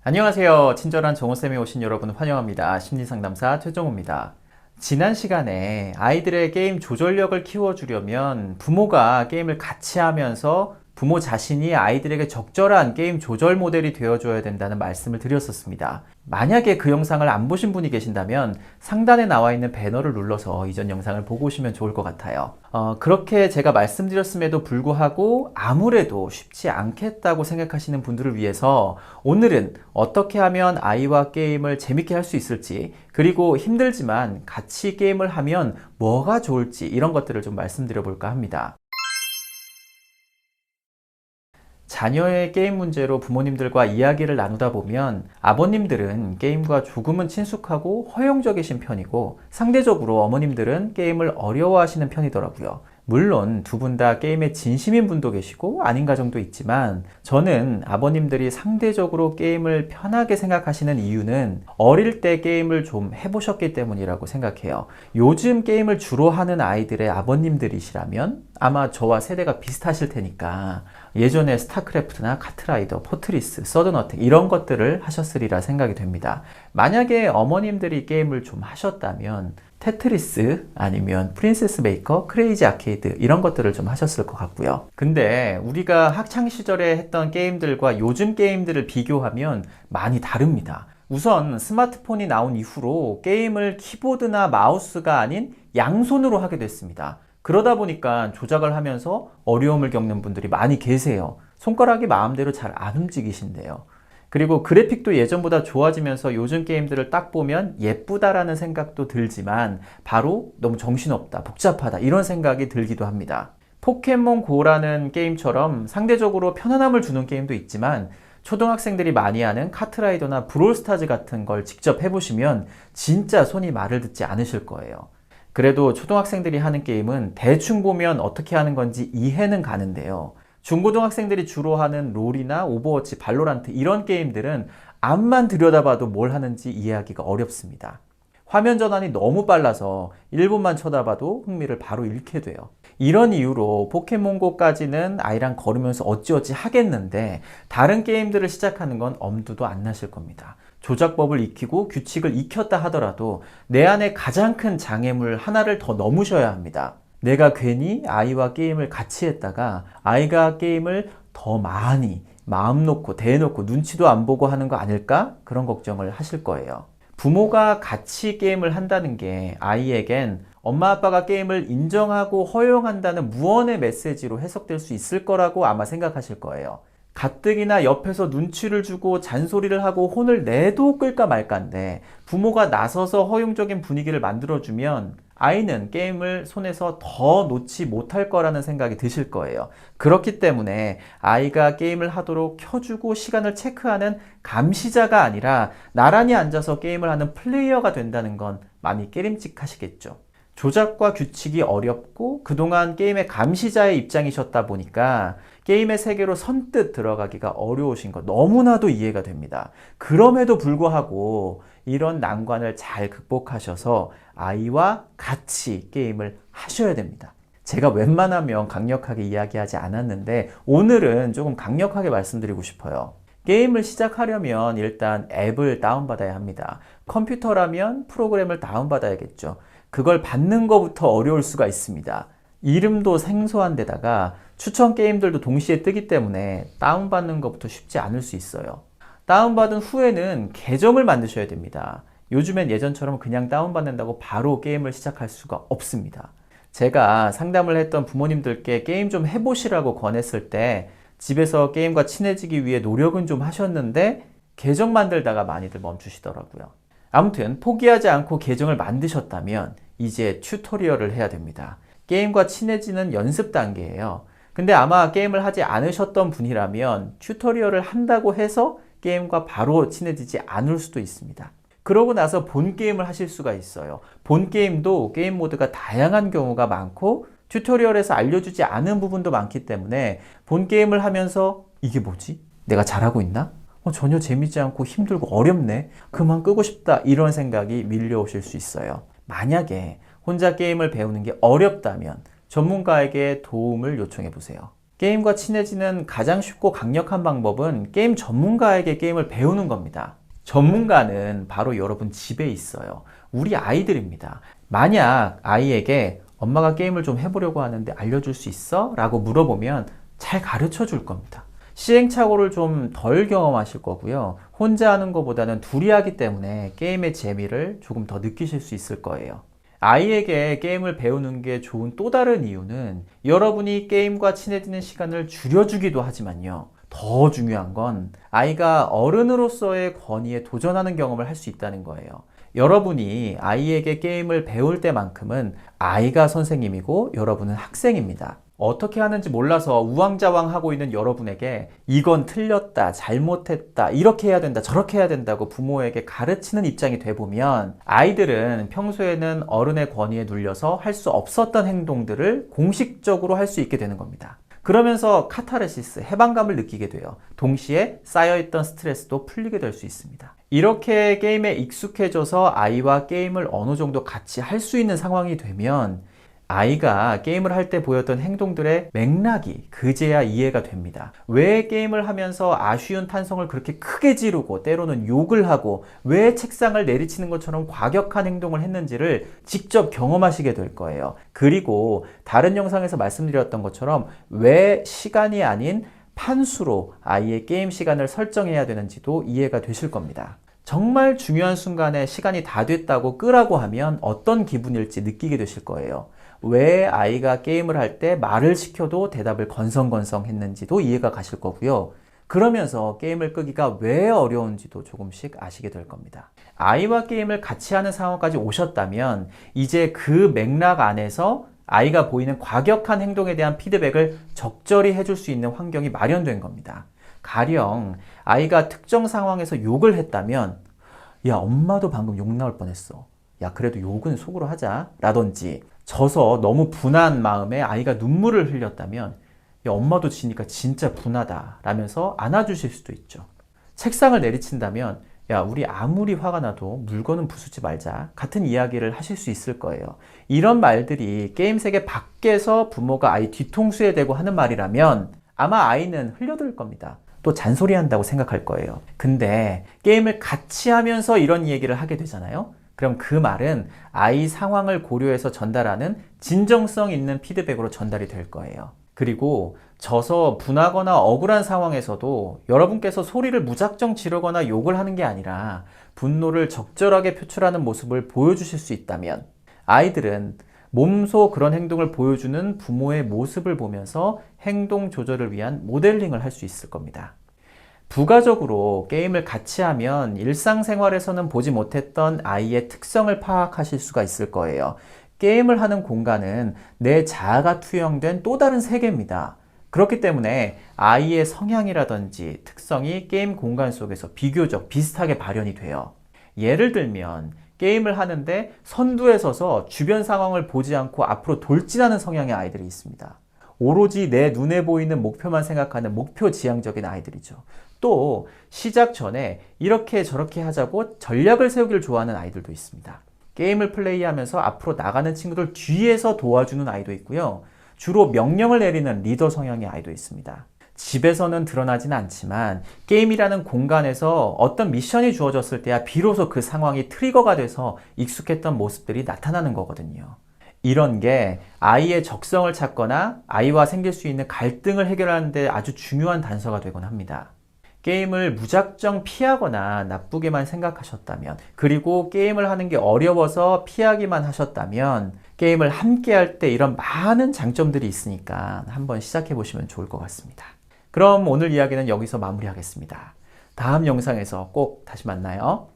안녕하세요. 친절한 정호쌤에 오신 여러분 환영합니다. 심리상담사 최정호입니다. 지난 시간에 아이들의 게임 조절력을 키워주려면 부모가 게임을 같이 하면서 부모 자신이 아이들에게 적절한 게임 조절 모델이 되어줘야 된다는 말씀을 드렸었습니다. 만약에 그 영상을 안 보신 분이 계신다면 상단에 나와 있는 배너를 눌러서 이전 영상을 보고 오시면 좋을 것 같아요. 그렇게 제가 말씀드렸음에도 불구하고 아무래도 쉽지 않겠다고 생각하시는 분들을 위해서 오늘은 어떻게 하면 아이와 게임을 재밌게 할 수 있을지, 그리고 힘들지만 같이 게임을 하면 뭐가 좋을지 이런 것들을 좀 말씀드려 볼까 합니다. 자녀의 게임 문제로 부모님들과 이야기를 나누다 보면 아버님들은 게임과 조금은 친숙하고 허용적이신 편이고 상대적으로 어머님들은 게임을 어려워하시는 편이더라고요. 물론 두 분 다 게임에 진심인 분도 계시고 아닌 가정도 있지만 저는 아버님들이 상대적으로 게임을 편하게 생각하시는 이유는 어릴 때 게임을 좀 해보셨기 때문이라고 생각해요. 요즘 게임을 주로 하는 아이들의 아버님들이시라면 아마 저와 세대가 비슷하실 테니까 예전에 스타크래프트나 카트라이더, 포트리스, 서든어택 이런 것들을 하셨으리라 생각이 됩니다. 만약에 어머님들이 게임을 좀 하셨다면 테트리스 아니면 프린세스 메이커, 크레이지 아케이드 이런 것들을 좀 하셨을 것 같고요. 근데 우리가 학창 시절에 했던 게임들과 요즘 게임들을 비교하면 많이 다릅니다. 우선 스마트폰이 나온 이후로 게임을 키보드나 마우스가 아닌 양손으로 하게 됐습니다. 그러다 보니까 조작을 하면서 어려움을 겪는 분들이 많이 계세요. 손가락이 마음대로 잘 안 움직이신대요. 그리고 그래픽도 예전보다 좋아지면서 요즘 게임들을 딱 보면 예쁘다라는 생각도 들지만 바로 너무 정신없다, 복잡하다 이런 생각이 들기도 합니다. 포켓몬고라는 게임처럼 상대적으로 편안함을 주는 게임도 있지만 초등학생들이 많이 하는 카트라이더나 브롤스타즈 같은 걸 직접 해보시면 진짜 손이 말을 듣지 않으실 거예요. 그래도 초등학생들이 하는 게임은 대충 보면 어떻게 하는 건지 이해는 가는데요. 중고등학생들이 주로 하는 롤이나 오버워치, 발로란트 이런 게임들은 앞만 들여다봐도 뭘 하는지 이해하기가 어렵습니다. 화면 전환이 너무 빨라서 1분만 쳐다봐도 흥미를 바로 잃게 돼요. 이런 이유로 포켓몬고까지는 아이랑 걸으면서 어찌어찌 하겠는데 다른 게임들을 시작하는 건 엄두도 안 나실 겁니다. 조작법을 익히고 규칙을 익혔다 하더라도 내 안에 가장 큰 장애물 하나를 더 넘으셔야 합니다. 내가 괜히 아이와 게임을 같이 했다가 아이가 게임을 더 많이 마음 놓고 대놓고 눈치도 안 보고 하는 거 아닐까? 그런 걱정을 하실 거예요. 부모가 같이 게임을 한다는 게 아이에겐 엄마 아빠가 게임을 인정하고 허용한다는 무언의 메시지로 해석될 수 있을 거라고 아마 생각하실 거예요. 가뜩이나 옆에서 눈치를 주고 잔소리를 하고 혼을 내도 끌까 말까인데 부모가 나서서 허용적인 분위기를 만들어주면 아이는 게임을 손에서 더 놓지 못할 거라는 생각이 드실 거예요. 그렇기 때문에 아이가 게임을 하도록 켜주고 시간을 체크하는 감시자가 아니라 나란히 앉아서 게임을 하는 플레이어가 된다는 건 많이 깨림칙하시겠죠. 조작과 규칙이 어렵고 그동안 게임의 감시자의 입장이셨다 보니까 게임의 세계로 선뜻 들어가기가 어려우신 거 너무나도 이해가 됩니다. 그럼에도 불구하고 이런 난관을 잘 극복하셔서 아이와 같이 게임을 하셔야 됩니다. 제가 웬만하면 강력하게 이야기하지 않았는데 오늘은 조금 강력하게 말씀드리고 싶어요. 게임을 시작하려면 일단 앱을 다운받아야 합니다. 컴퓨터라면 프로그램을 다운받아야겠죠. 그걸 받는 것부터 어려울 수가 있습니다. 이름도 생소한 데다가 추천 게임들도 동시에 뜨기 때문에 다운받는 것부터 쉽지 않을 수 있어요. 다운받은 후에는 계정을 만드셔야 됩니다. 요즘엔 예전처럼 그냥 다운받는다고 바로 게임을 시작할 수가 없습니다. 제가 상담을 했던 부모님들께 게임 좀 해보시라고 권했을 때 집에서 게임과 친해지기 위해 노력은 좀 하셨는데 계정 만들다가 많이들 멈추시더라고요. 아무튼 포기하지 않고 계정을 만드셨다면 이제 튜토리얼을 해야 됩니다. 게임과 친해지는 연습 단계예요. 근데 아마 게임을 하지 않으셨던 분이라면 튜토리얼을 한다고 해서 게임과 바로 친해지지 않을 수도 있습니다. 그러고 나서 본 게임을 하실 수가 있어요. 본 게임도 게임 모드가 다양한 경우가 많고 튜토리얼에서 알려주지 않은 부분도 많기 때문에 본 게임을 하면서 이게 뭐지? 내가 잘하고 있나? 전혀 재미지 않고 힘들고 어렵네. 그만 끄고 싶다. 이런 생각이 밀려오실 수 있어요. 만약에 혼자 게임을 배우는 게 어렵다면 전문가에게 도움을 요청해 보세요. 게임과 친해지는 가장 쉽고 강력한 방법은 게임 전문가에게 게임을 배우는 겁니다. 전문가는 바로 여러분 집에 있어요. 우리 아이들입니다. 만약 아이에게 엄마가 게임을 좀 해보려고 하는데 알려줄 수 있어? 라고 물어보면 잘 가르쳐 줄 겁니다. 시행착오를 좀 덜 경험하실 거고요. 혼자 하는 것보다는 둘이 하기 때문에 게임의 재미를 조금 더 느끼실 수 있을 거예요. 아이에게 게임을 배우는 게 좋은 또 다른 이유는 여러분이 게임과 친해지는 시간을 줄여주기도 하지만요. 더 중요한 건 아이가 어른으로서의 권위에 도전하는 경험을 할 수 있다는 거예요. 여러분이 아이에게 게임을 배울 때만큼은 아이가 선생님이고 여러분은 학생입니다. 어떻게 하는지 몰라서 우왕좌왕하고 있는 여러분에게 이건 틀렸다, 잘못했다, 이렇게 해야 된다, 저렇게 해야 된다고 부모에게 가르치는 입장이 돼보면 아이들은 평소에는 어른의 권위에 눌려서 할 수 없었던 행동들을 공식적으로 할 수 있게 되는 겁니다. 그러면서 카타르시스, 해방감을 느끼게 돼요. 동시에 쌓여있던 스트레스도 풀리게 될 수 있습니다. 이렇게 게임에 익숙해져서 아이와 게임을 어느 정도 같이 할 수 있는 상황이 되면 아이가 게임을 할 때 보였던 행동들의 맥락이 그제야 이해가 됩니다. 왜 게임을 하면서 아쉬운 탄성을 그렇게 크게 지르고 때로는 욕을 하고 왜 책상을 내리치는 것처럼 과격한 행동을 했는지를 직접 경험하시게 될 거예요. 그리고 다른 영상에서 말씀드렸던 것처럼 왜 시간이 아닌 판수로 아이의 게임 시간을 설정해야 되는지도 이해가 되실 겁니다. 정말 중요한 순간에 시간이 다 됐다고 끄라고 하면 어떤 기분일지 느끼게 되실 거예요. 왜 아이가 게임을 할 때 말을 시켜도 대답을 건성건성 했는지도 이해가 가실 거고요. 그러면서 게임을 끄기가 왜 어려운지도 조금씩 아시게 될 겁니다. 아이와 게임을 같이 하는 상황까지 오셨다면 이제 그 맥락 안에서 아이가 보이는 과격한 행동에 대한 피드백을 적절히 해줄 수 있는 환경이 마련된 겁니다. 가령 아이가 특정 상황에서 욕을 했다면 야, 엄마도 방금 욕 나올 뻔했어. 야, 그래도 욕은 속으로 하자. 라든지 져서 너무 분한 마음에 아이가 눈물을 흘렸다면 야, 엄마도 지니까 진짜 분하다. 라면서 안아주실 수도 있죠. 책상을 내리친다면 야, 우리 아무리 화가 나도 물건은 부수지 말자. 같은 이야기를 하실 수 있을 거예요. 이런 말들이 게임 세계 밖에서 부모가 아이 뒤통수에 대고 하는 말이라면 아마 아이는 흘려들 겁니다. 또 잔소리한다고 생각할 거예요. 근데 게임을 같이 하면서 이런 얘기를 하게 되잖아요. 그럼 그 말은 아이 상황을 고려해서 전달하는 진정성 있는 피드백으로 전달이 될 거예요. 그리고 져서 분하거나 억울한 상황에서도 여러분께서 소리를 무작정 지르거나 욕을 하는 게 아니라 분노를 적절하게 표출하는 모습을 보여주실 수 있다면 아이들은 몸소 그런 행동을 보여주는 부모의 모습을 보면서 행동 조절을 위한 모델링을 할 수 있을 겁니다. 부가적으로 게임을 같이 하면 일상생활에서는 보지 못했던 아이의 특성을 파악하실 수가 있을 거예요. 게임을 하는 공간은 내 자아가 투영된 또 다른 세계입니다. 그렇기 때문에 아이의 성향이라든지 특성이 게임 공간 속에서 비교적 비슷하게 발현이 돼요. 예를 들면 게임을 하는데 선두에 서서 주변 상황을 보지 않고 앞으로 돌진하는 성향의 아이들이 있습니다. 오로지 내 눈에 보이는 목표만 생각하는 목표 지향적인 아이들이죠. 또 시작 전에 이렇게 저렇게 하자고 전략을 세우기를 좋아하는 아이들도 있습니다. 게임을 플레이하면서 앞으로 나가는 친구들 뒤에서 도와주는 아이도 있고요. 주로 명령을 내리는 리더 성향의 아이도 있습니다. 집에서는 드러나진 않지만 게임이라는 공간에서 어떤 미션이 주어졌을 때야 비로소 그 상황이 트리거가 돼서 익숙했던 모습들이 나타나는 거거든요. 이런 게 아이의 적성을 찾거나 아이와 생길 수 있는 갈등을 해결하는 데 아주 중요한 단서가 되곤 합니다. 게임을 무작정 피하거나 나쁘게만 생각하셨다면, 그리고 게임을 하는 게 어려워서 피하기만 하셨다면 게임을 함께 할 때 이런 많은 장점들이 있으니까 한번 시작해 보시면 좋을 것 같습니다. 그럼 오늘 이야기는 여기서 마무리하겠습니다. 다음 영상에서 꼭 다시 만나요.